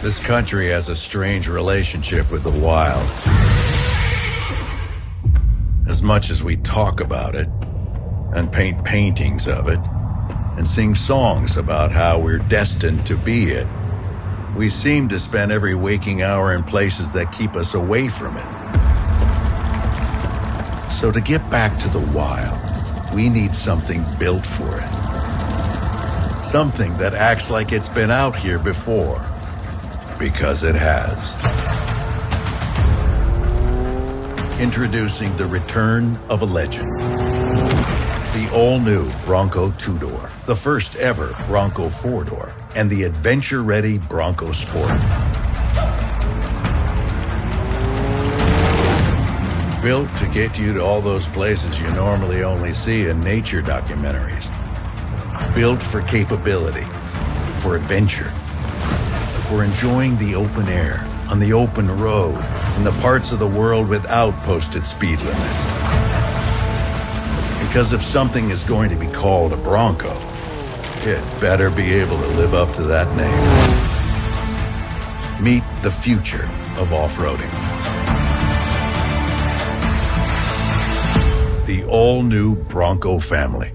This country has a strange relationship with the wild. As much as we talk about it, and paint paintings of it, and sing songs about how we're destined to be it, we seem to spend every waking hour in places that keep us away from it. So to get back to the wild, we need something built for it. Something that acts like it's been out here before. Because it has. Introducing the return of a legend. The all-new Bronco 2-door, the first ever Bronco 4-door, and the adventure-ready Bronco Sport. Built to get you to all those places you normally only see in nature documentaries. Built for capability, for adventure, for enjoying the open air, on the open road, in the parts of the world without posted speed limits. Because if something is going to be called a Bronco, it better be able to live up to that name. Meet the future of off-roading. The all-new Bronco family.